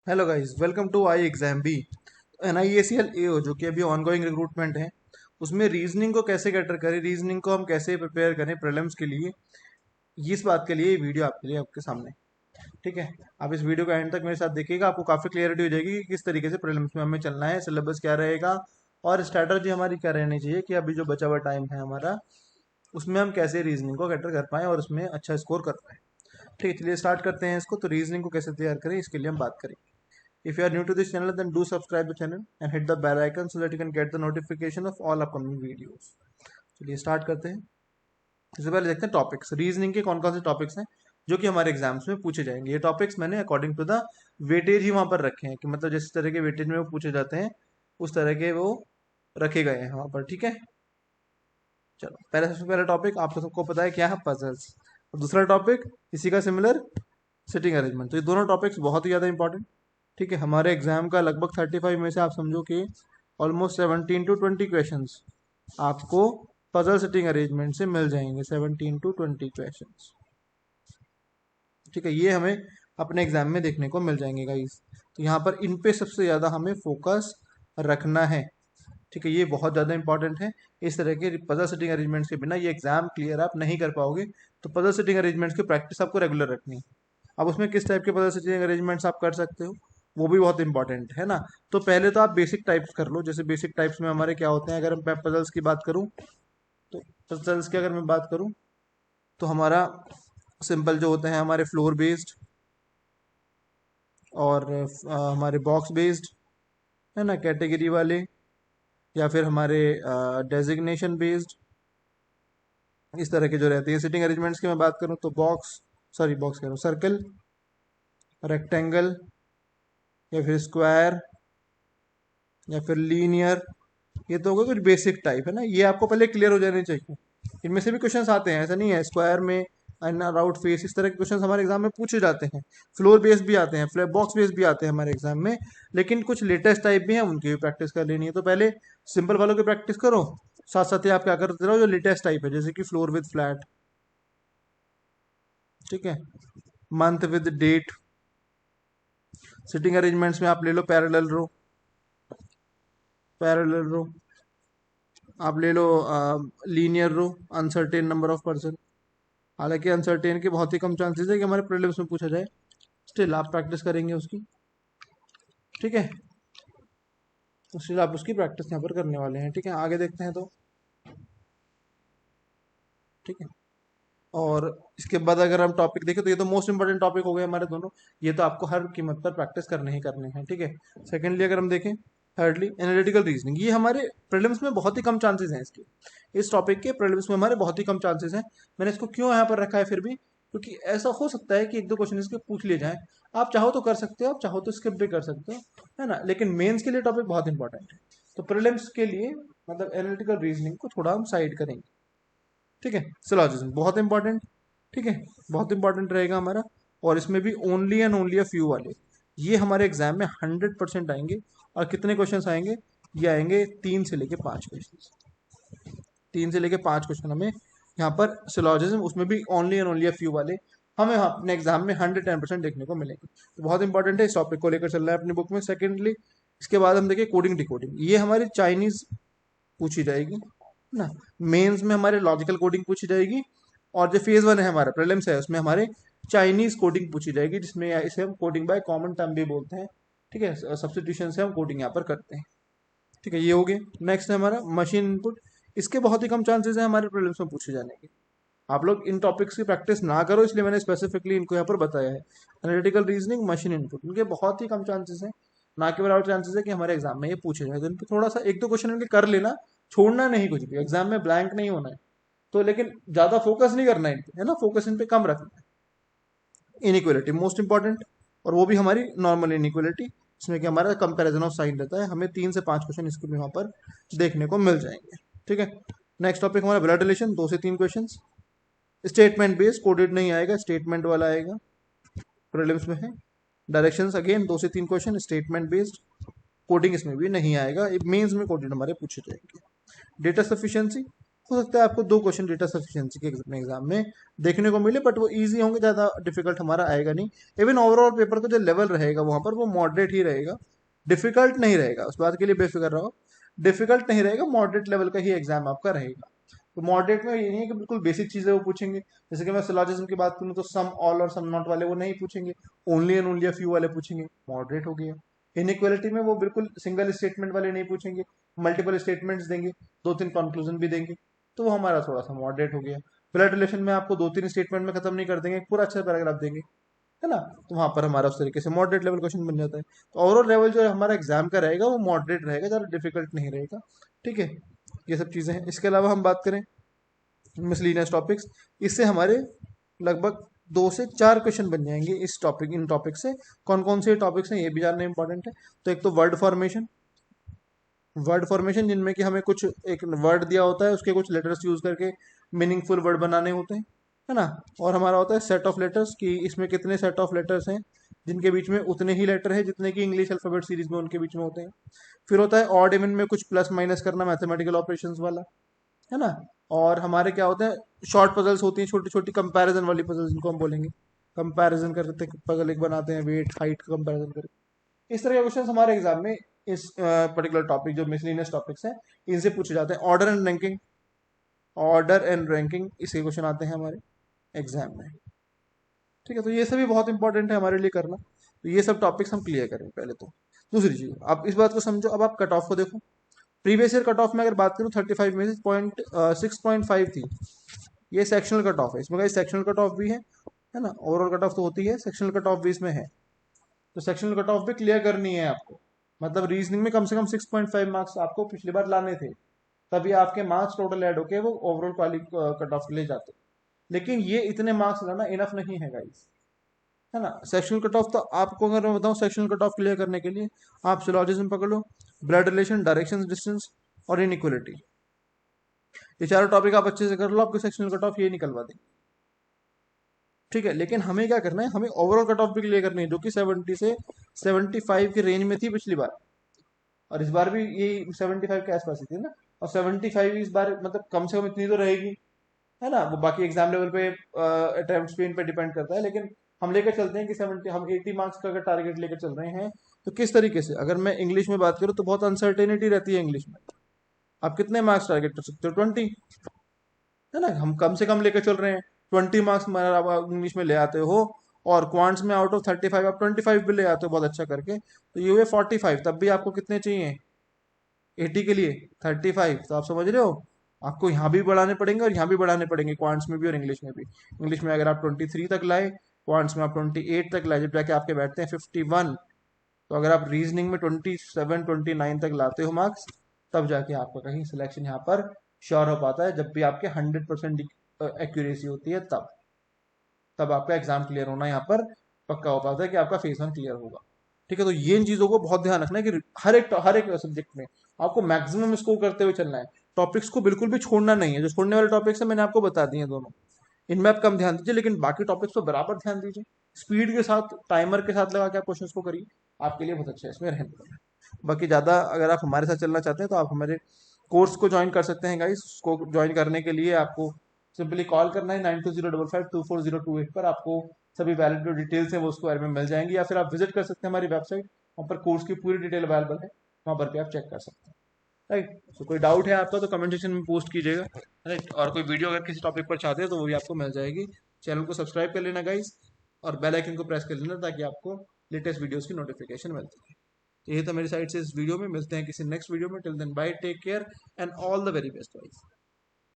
Hello guys, welcome to I exam B. NIACL AO जो कि अभी ऑनगोइंग रिक्रूटमेंट है, उसमें रीजनिंग को कैसे कैटर करें, रीजनिंग को हम कैसे प्रिपेयर करें प्रीलिम्स के लिए। इस बात के लिए ये वीडियो आपके लिए आपके सामने। ठीक है, आप इस वीडियो का एंड तक मेरे साथ देखिएगा, आपको काफ़ी क्लियरिटी हो जाएगी कि किस तरीके से प्रीलिम्स में हमें चलना है, सिलेबस क्या रहेगा और स्ट्रैटेजी हमारी क्या रहनी चाहिए कि अभी जो बचा हुआ टाइम है हमारा, उसमें हम कैसे रीजनिंग को कैटर कर पाएँ और उसमें अच्छा स्कोर कर पाएँ। ठीक है, चलिए स्टार्ट करते हैं इसको। तो रीजनिंग को कैसे तैयार करें, इसके लिए हम बात करेंगे। If you are new to this channel, then do subscribe the channel and hit the bell icon so that you can get the notification of all upcoming videos. चलिए स्टार्ट करते हैं। सबसे पहले देखते हैं टॉपिक्स। रीजनिंग के कौन कौन से टॉपिक्स हैं जो कि हमारे एग्जाम्स में पूछे जाएंगे। ये टॉपिक्स मैंने अकॉर्डिंग टू द वेटेज ही वहाँ पर रखे हैं कि मतलब जिस तरह के वेटेज में वो पूछे जाते हैं उस तरह के वो रखे गए हैं वहाँ पर। ठीक है, चलो पहले सबसे पहला टॉपिक आप सबको पता है क्या है, पजल्स। और दूसरा टॉपिक इसी का सिमिलर, सिटिंग अरेंजमेंट। तो ये दोनों टॉपिक्स बहुत ही ज़्यादा इंपॉर्टेंट। ठीक है, हमारे एग्जाम का लगभग 35 में से आप समझो कि ऑलमोस्ट 17 to 20 क्वेश्चंस आपको पजल सिटिंग अरेंजमेंट से मिल जाएंगे। 17 to 20 क्वेश्चंस। ठीक है, ये हमें अपने एग्जाम में देखने को मिल जाएंगे गाइस। तो यहाँ पर इन पे सबसे ज़्यादा हमें फोकस रखना है। ठीक है, ये बहुत ज़्यादा इंपॉर्टेंट है। इस तरह के पजल सेटिंग अरेंजमेंट्स के बिना ये एग्जाम क्लियर आप नहीं कर पाओगे। तो पजल सेटिंग अरेंजमेंट्स की प्रैक्टिस आपको रेगुलर रखनी है। अब उसमें किस टाइप के पजल सेटिंग अरेंजमेंट्स आप कर सकते हो, वो भी बहुत इंपॉर्टेंट है ना। तो पहले तो आप बेसिक टाइप्स कर लो। जैसे बेसिक टाइप्स में हमारे क्या होते हैं, अगर मैं पजल्स की बात करूँ तो पजल्स की अगर मैं बात करूँ तो हमारा सिंपल जो होते हैं हमारे फ्लोर बेस्ड और हमारे बॉक्स बेस्ड, है ना, कैटेगरी वाले, या फिर हमारे डेजिग्नेशन बेस्ड। इस तरह के जो रहते हैं सिटिंग अरेंजमेंट्स की मैं बात करूँ तो बॉक्स कह रहा हूँ, सर्कल, रेक्टेंगल, या फिर स्क्वायर, या फिर लीनियर। ये तो होगा कुछ बेसिक टाइप, है ना। ये आपको पहले क्लियर हो जाने चाहिए। इनमें से भी क्वेश्चंस आते हैं, ऐसा नहीं है। स्क्वायर में इन आउट फेस, इस तरह के क्वेश्चंस हमारे एग्जाम में पूछे जाते हैं। फ्लोर बेस्ड भी आते हैं, फ्लैट बॉक्स बेस्ड भी आते हैं हमारे एग्जाम में। लेकिन कुछ लेटेस्ट टाइप भी हैं, उनकी भी प्रैक्टिस कर लेनी है। तो पहले सिंपल वालों की प्रैक्टिस करो, साथ साथ ही आप क्या करते रहो जो लेटेस्ट टाइप है, जैसे कि फ्लोर विद फ्लैट। ठीक है, month with date. Sitting arrangements में आप ले लो पैरेलल रो, पैरेलल रो। आप ले लो linear row, uncertain number of person. हालांकि अनसर्टेन के बहुत ही कम चांसेस है कि हमारे प्रीलिम्स में पूछा जाए, स्टिल आप प्रैक्टिस करेंगे उसकी। ठीक है, तो स्टिल आप उसकी प्रैक्टिस यहाँ पर करने वाले हैं। ठीक है, आगे देखते हैं तो। ठीक है, और इसके बाद अगर हम टॉपिक देखें तो ये तो मोस्ट इंपॉर्टेंट टॉपिक हो गए हमारे दोनों। ये तो आपको हर कीमत पर प्रैक्टिस करने ही करने हैं। ठीक है, सेकेंडली अगर हम देखें, थर्डली एनालिटिकल रीजनिंग। ये हमारे प्रीलिम्स में बहुत ही कम चांसेस हैं इसके। इस टॉपिक के प्रीलिम्स में हमारे बहुत ही कम चांसेस हैं। मैंने इसको क्यों यहाँ पर रखा है फिर भी, क्योंकि ऐसा हो सकता है कि एक दो क्वेश्चन इसके पूछ लिए जाएं। आप चाहो तो कर सकते हो, आप चाहो तो स्किप भी कर सकते हो, है ना। लेकिन मेंस के लिए टॉपिक बहुत इंपॉर्टेंट है। तो प्रीलिम्स के लिए मतलब एनालिटिकल रीजनिंग को थोड़ा हम साइड करेंगे। ठीक है, सिलॉजिज्म बहुत इंपॉर्टेंट। ठीक है, बहुत इंपॉर्टेंट रहेगा हमारा। और इसमें भी only and only a few वाले, ये हमारे एग्जाम में 100% आएंगे। और कितने क्वेश्चन आएंगे, ये आएंगे 3 से लेके 5 क्वेश्चन। 3 से लेके 5 क्वेश्चन हमें यहाँ पर सिलॉजिज्म, उसमें भी only and only a few वाले हमें अपने एग्जाम में 110% देखने को मिलेंगे। तो बहुत इंपॉर्टेंट है, इस टॉपिक को लेकर चल रहा है अपनी बुक में। सेकेंडली इसके बाद हम देखिए कोडिंग डिकोडिंग। ये हमारी चाइनीज पूछी जाएगी ना। मेंस में हमारे लॉजिकल कोडिंग पूछी जाएगी। और जो फेज 1 है हमारा प्रीलिम्स है, उसमें हमारे चाइनीज कोडिंग पूछी जाएगी, जिसमें इसे हम कोडिंग बाय कॉमन टर्म भी बोलते हैं। ठीक है, सब्सटीट्यूशन से हम कोडिंग यहाँ पर करते हैं। ठीक है, ये हो गए। नेक्स्ट है हमारा मशीन इनपुट। इसके बहुत ही कम चांसेस है हमारे प्रीलिम्स में पूछे जाने के। आप लोग इन टॉपिक्स की प्रैक्टिस ना करो, इसलिए मैंने स्पेसिफिकली इनको यहाँ पर बताया है। एनालिटिकल रीजनिंग, मशीन इनपुट, इनके बहुत ही कम चांसेस है, ना के बराबर चांसेस है कि हमारे एग्जाम में ये पूछे जाए। तो इन पर थोड़ा सा एक दो क्वेश्चन इनके कर लेना, छोड़ना नहीं कुछ भी। एग्जाम में ब्लैंक नहीं होना है तो, लेकिन ज्यादा फोकस नहीं करना है इन पे, है ना। फोकस इन पे कम रखना है। इनइक्वलिटी मोस्ट इंपॉर्टेंट, और वो भी हमारी नॉर्मल इनइक्वलिटी, इसमें कि हमारा कंपैरिजन ऑफ साइन रहता है। हमें 3 से 5 क्वेश्चन इसके भी वहाँ पर देखने को मिल जाएंगे। ठीक है, नेक्स्ट टॉपिक हमारा ब्लड रिलेशन, 2 से 3 क्वेश्चन। स्टेटमेंट बेस्ड कोडेड नहीं आएगा, स्टेटमेंट वाला आएगा, प्रीलिम्स में है। डायरेक्शंस अगेन 2 से 3 क्वेश्चन, स्टेटमेंट बेस्ड। कोडिंग इसमें भी नहीं आएगा, मेंस में कोडेड हमारे पूछे जाएंगे। डेटा सफिशिएंसी हो सकता है आपको 2 क्वेश्चन डेटा सफिशिएंसी के एग्जाम में देखने को मिले, बट वो इजी होंगे, ज़्यादा डिफिकल्ट हमारा आएगा नहीं। इवन ओवरऑल पेपर का जो लेवल रहेगा वहाँ पर वो मॉडरेट ही रहेगा, डिफिकल्ट नहीं रहेगा, उस बात के लिए बेफिक्र रहो, डिफिकल्ट नहीं रहेगा, मॉडरेट लेवल का ही एग्जाम आपका रहेगा। तो मॉडरेट में ये नहीं है कि बिल्कुल बेसिक चीज़ें वो पूछेंगे, जैसे कि मैं सिलॉजिज्म की बात करूँ तो सम ऑल और सम नॉट वाले वो नहीं पूछेंगे, only and only a few वाले पूछेंगे, मॉडरेट हो गया। इनइक्वालिटी में वो बिल्कुल सिंगल स्टेटमेंट वाले नहीं पूछेंगे, मल्टीपल स्टेटमेंट्स देंगे, 2-3 कंक्लूजन भी देंगे, तो वो हमारा थोड़ा सा मॉडरेट हो गया। ब्लड रिलेशन में आपको 2-3 स्टेटमेंट में खत्म नहीं कर देंगे, एक पूरा अच्छा पैराग्राफ देंगे, है ना, तो वहां पर हमारा उस तरीके से मॉडरेट लेवल क्वेश्चन बन जाता है। तो ओवरऑल लेवल जो हमारा एग्जाम का रहेगा वो मॉडरेट रहेगा, ज़्यादा डिफिकल्ट नहीं रहेगा, ठीक है। ये सब चीज़ें हैं। इसके अलावा हम बात करें मिसलिनियस टॉपिक्स, इससे हमारे लगभग 2 से 4 क्वेश्चन बन जाएंगे इस टॉपिक, इन टॉपिक से। कौन कौन से टॉपिक्स हैं ये भी जानना इंपॉर्टेंट है। तो एक तो वर्ड फॉर्मेशन जिनमें कि हमें कुछ एक वर्ड दिया होता है, उसके कुछ लेटर्स यूज करके मीनिंगफुल वर्ड बनाने होते हैं, है ना। और हमारा होता है सेट ऑफ लेटर्स, कि इसमें कितने सेट ऑफ लेटर्स हैं, जिनके बीच में उतने ही लेटर हैं जितने कि इंग्लिश अल्फाबेट सीरीज में उनके बीच में होते हैं। फिर होता है ऑड इवन में कुछ प्लस माइनस करना, मैथमेटिकल ऑपरेशंस वाला, है ना। और हमारे क्या होते हैं शॉर्ट पजल्स होती हैं, छोटी छोटी कंपैरिजन वाली पजल्स जिनको हम बोलेंगे, कंपैरिजन करते हैं, पजल एक बनाते हैं वेट हाइट का कंपैरिजन करके। इस तरह के क्वेश्चन हमारे एग्जाम में इस पर्टिकुलर टॉपिक जो मिसलिनियस टॉपिक्स हैं इनसे पूछे जाते हैं। ऑर्डर एंड रैंकिंग इसके क्वेश्चन आते हैं हमारे एग्जाम में, ठीक है। तो ये सभी बहुत इंपॉर्टेंट है हमारे लिए करना, तो ये सब टॉपिक्स हम क्लियर करें पहले तो। दूसरी चीज, आप इस बात को समझो, अब आप कट ऑफ को देखो। प्रीवियस ईयर कट ऑफ में अगर बात करूँ 35 में से पॉइंट 6.5 थी, ये सेक्शनल कट ऑफ है, इसमें सेक्शनल कट ऑफ भी है ना, ओवरऑल कट ऑफ तो होती है, सेक्शनल कट ऑफ भी इसमें है। तो सेक्शनल कट ऑफ भी क्लियर करनी है आपको, मतलब रीजनिंग में कम से कम 6.5 मार्क्स आपको पिछली बार लाने थे, तभी आपके मार्क्स टोटल ऐड होके वो ओवरऑल क्वाली कट ऑफ के लिए जाते। लेकिन ये इतने मार्क्स लाना इनफ नहीं है गाइस, है ना। सेक्शनल कट ऑफ तो आपको अगर मैं बताऊं, सेक्शनल कट ऑफ क्लियर करने के लिए आप सिलॉजिज्म पकड़ लो, ब्लड रिलेशन, डायरेक्शन, डिस्टेंस और इनइक्वलिटी, ये चारों टॉपिक आप अच्छे से कर लो, आपको सेक्शनल कट ऑफ ये निकलवा देंगे, ठीक है। लेकिन हमें क्या करना है, हमें ओवरऑल कट ऑफ भी क्लियर करनी है, जो कि 70 से 75 की रेंज में थी पिछली बार, और इस बार भी यही 75 के आसपास ही थी ना। और 75 इस बार मतलब कम से कम इतनी तो रहेगी, है ना। वो बाकी एग्जाम लेवल पे अटेम्प्ट पे इन पे डिपेंड करता है, लेकिन हम लेकर चलते हैं कि 70, हम 80 मार्क्स का अगर टारगेट लेकर चल रहे हैं, तो किस तरीके से, अगर मैं इंग्लिश में बात करूँ तो बहुत अनसर्टेनिटी रहती है इंग्लिश में। आप कितने मार्क्स टारगेट कर सकते हो, 20, है ना। हम कम से कम लेकर चल रहे हैं, 20 मार्क्स आप इंग्लिश में ले आते हो, और क्वांट्स में आउट ऑफ 35 आप 25 भी ले आते हो बहुत अच्छा करके, तो ये हुए 45। तब भी आपको कितने चाहिए 80 के लिए 35, तो आप समझ रहे हो, आपको यहाँ भी बढ़ाने पड़ेंगे और यहाँ भी बढ़ाने पड़ेंगे, क्वांट्स में भी और इंग्लिश में भी। इंग्लिश में अगर आप 23 तक लाए, क्वांट्स में आप 28 तक लाए, जब जाके आपके बैठते हैं 51, तो अगर आप रीजनिंग में 27-29 तक लाते हो मार्क्स, तब जाके आपका कहीं सिलेक्शन यहाँ पर श्योर हो पाता है। जब भी आपके 100% एक्यूरेसी होती है, तब तब आपका एग्जाम क्लियर होना यहाँ पर पक्का हो पाता है कि आपका फेज 1 क्लियर होगा, ठीक है। तो ये इन चीजों को बहुत ध्यान रखना है कि हर एक सब्जेक्ट में आपको मैक्सिमम स्कोर करते हुए चलना है। टॉपिक्स को बिल्कुल भी छोड़ना नहीं है, जो छोड़ने वाले टॉपिक्स है मैंने आपको बता दिए दोनों, इनमें आप कम ध्यान दीजिए, लेकिन बाकी टॉपिक्स पर बराबर ध्यान दीजिए, स्पीड के साथ टाइमर के साथ लगा के आप क्वेश्चन को करिए, आपके लिए बहुत अच्छा है इसमें रहने वाला है। बाकी ज़्यादा अगर आप हमारे साथ चलना चाहते हैं तो आप हमारे कोर्स को ज्वाइन कर सकते हैं गाइस। उसको ज्वाइन करने के लिए आपको सिंपली कॉल करना है 9205524028 पर, आपको सभी वैलिड जो डिटेल्स हैं वो उसके बारे में मिल जाएंगी, या फिर आप विजिट कर सकते हैं हमारी वेबसाइट, वहाँ पर कोर्स की पूरी डिटेल अवेलेबल है, वहाँ पर भी आप चेक कर सकते हैं, राइट। तो कोई डाउट है आपका तो कमेंट सेक्शन में पोस्ट कीजिएगा, राइट। और कोई वीडियो अगर किसी टॉपिक पर चाहते हैं तो वो भी आपको मिल जाएगी। चैनल को सब्सक्राइब कर लेना गाइस, और बेल आइकन को प्रेस कर लेना ताकि आपको लेटेस्ट वीडियोस की नोटिफिकेशन मिलती है। तो ये तो मेरी साइड से इस वीडियो में, मिलते हैं किसी नेक्स्ट वीडियो में। Till then bye, take care and all the very best guys.